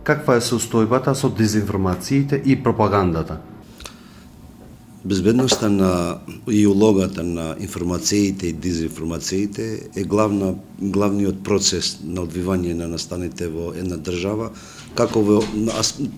Каква е состојбата со дезинформациите и пропагандата? Безбедноста и улогата на информациите и дезинформациите е главниот процес на одвивање на настаните во една држава, како во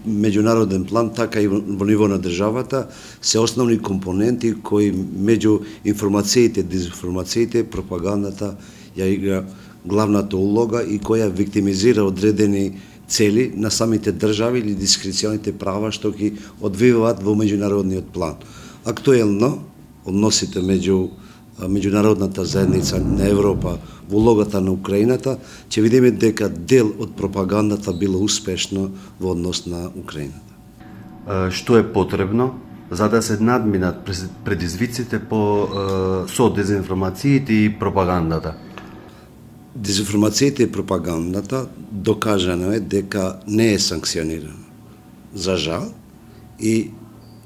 меѓународен план, така и во ниво на државата, се основни компоненти кои меѓу информациите, дезинформациите, пропагандата ја игра главната улога и која виктимизира одредени цели на самите држави или дискреционите права што ги одвиваат во меѓународниот план. Актуелно, односите меѓу меѓународната заедница на Европа во улогата на Украината, ќе видиме дека дел од пропагандата било успешно во однос на Украината. Што е потребно за да се надминат предизвиците со дезинформациите и пропагандата? Дезинформациите и пропагандата докажано е дека не е санкционирано. За жал, и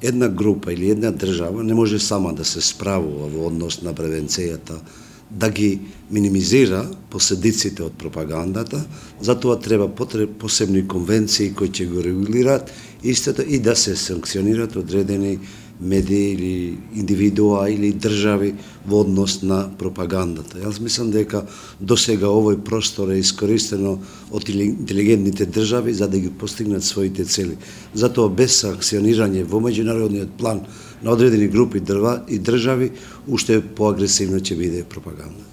една група или една држава не може сама да се справува во однос на превенцијата, да ги минимизира последиците од пропагандата, затоа треба посебни конвенции кои ќе го регулираат истото и да се санкционираат одредени медии или индивидуа или држави во однос на пропагандата. Јас мислам дека досега овој простор е искористено од интелигентните држави за да ги постигнат своите цели. Затоа без санкционирање во меѓународниот план на одредени групи и држави, уште поагресивно ќе биде пропаганда.